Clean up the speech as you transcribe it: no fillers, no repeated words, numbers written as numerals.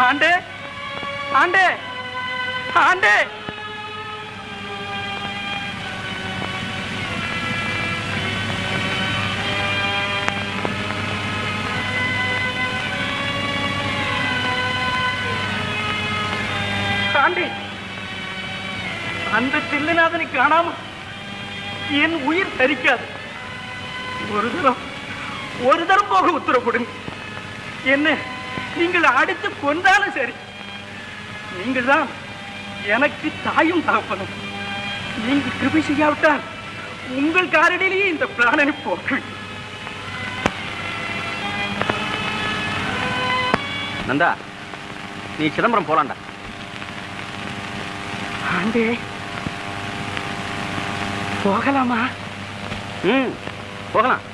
ஆண்டே ஆண்டே ஆண்டே ஆண்டே அந்த தில்லைநாதனை காணாம என் உயிர் தரிக்காது. ஒரு தரம் போக உத்தரவு கொடுங்க. என்ன நீங்கள் அடித்து கொண்டாலும் சரி, நீங்கள் தான் எனக்கு தாயும் தகப்பனும். நீங்கள் கிருபை செய்யாவிட்டால் உங்கள் காரடியிலேயே இந்த பிராணனை போக்கு. நந்தா, நீ சிதம்பரம் போலாண்டா. ஆண்டே போகலாமா? போகலாம்.